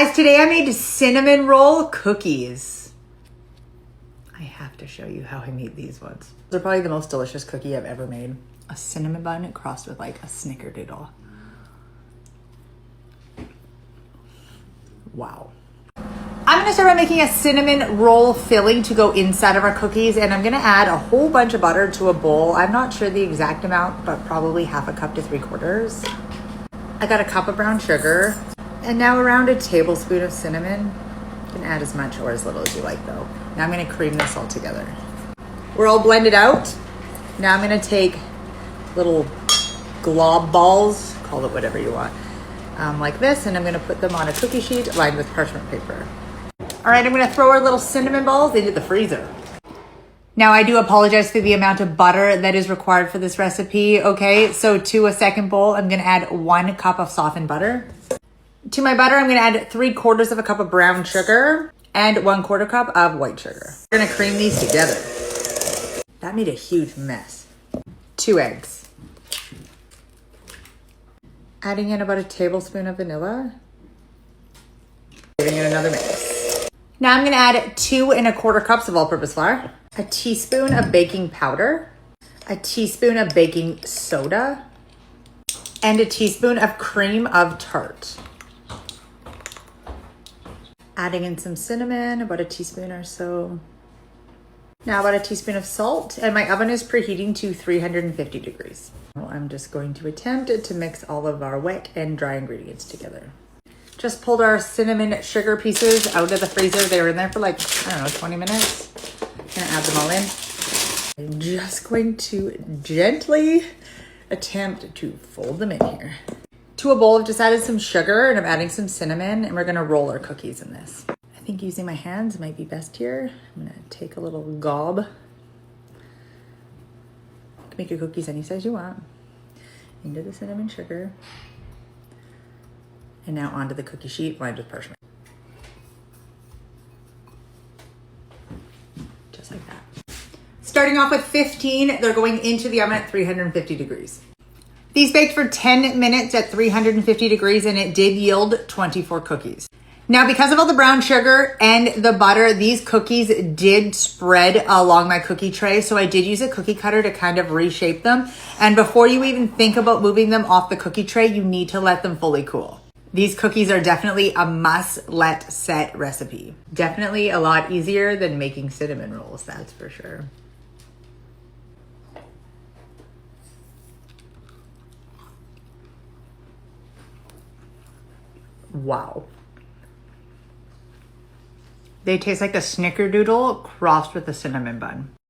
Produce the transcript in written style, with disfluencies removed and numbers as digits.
Guys, today I made cinnamon roll cookies. I have to show you how I made these ones. They're probably the most delicious cookie I've ever made. A cinnamon bun crossed with like a snickerdoodle. Wow. I'm gonna start by making a cinnamon roll filling to go inside of our cookies, and I'm gonna add a whole bunch of butter to a bowl. I'm not sure the exact amount, but probably 1/2 cup to 3/4. I got a cup of brown sugar, and now around a tablespoon of cinnamon. You can add as much or as little as you like though. Now I'm gonna cream this all together. We're all blended out. Now I'm gonna take little glob balls, call it whatever you want, like this, and I'm gonna put them on a cookie sheet lined with parchment paper. All right, I'm gonna throw our little cinnamon balls into the freezer. Now I do apologize for the amount of butter that is required for this recipe, okay? So to a second bowl, I'm gonna add 1 cup of softened butter. To my butter, I'm gonna add 3/4 cup of brown sugar and 1/4 cup of white sugar. We're gonna cream these together. That made a huge mess. 2 eggs. Adding in about a tablespoon of vanilla. Giving it another mix. Now I'm gonna add 2 1/4 cups of all-purpose flour, a teaspoon of baking powder, a teaspoon of baking soda, and a teaspoon of cream of tart. Adding in some cinnamon, about a teaspoon or so. Now about a teaspoon of salt, and my oven is preheating to 350 degrees. I'm just going to attempt to mix all of our wet and dry ingredients together. Just pulled our cinnamon sugar pieces out of the freezer. They were in there for like, I don't know, 20 minutes. Gonna add them all in. I'm just going to gently attempt to fold them in here. To a bowl, I've just added some sugar and I'm adding some cinnamon, and we're gonna roll our cookies in this. I think using my hands might be best here. I'm gonna take a little gob. You can make your cookies any size you want. Into the cinnamon sugar. And now onto the cookie sheet lined with parchment. Just like that. Starting off with 15, they're going into the oven at 350 degrees. These baked for 10 minutes at 350 degrees, and it did yield 24 cookies. Now, because of all the brown sugar and the butter, these cookies did spread along my cookie tray. So I did use a cookie cutter to kind of reshape them. And before you even think about moving them off the cookie tray, you need to let them fully cool. These cookies are definitely a must let set recipe. Definitely a lot easier than making cinnamon rolls, that's for sure. Wow. They taste like a snickerdoodle crossed with a cinnamon bun.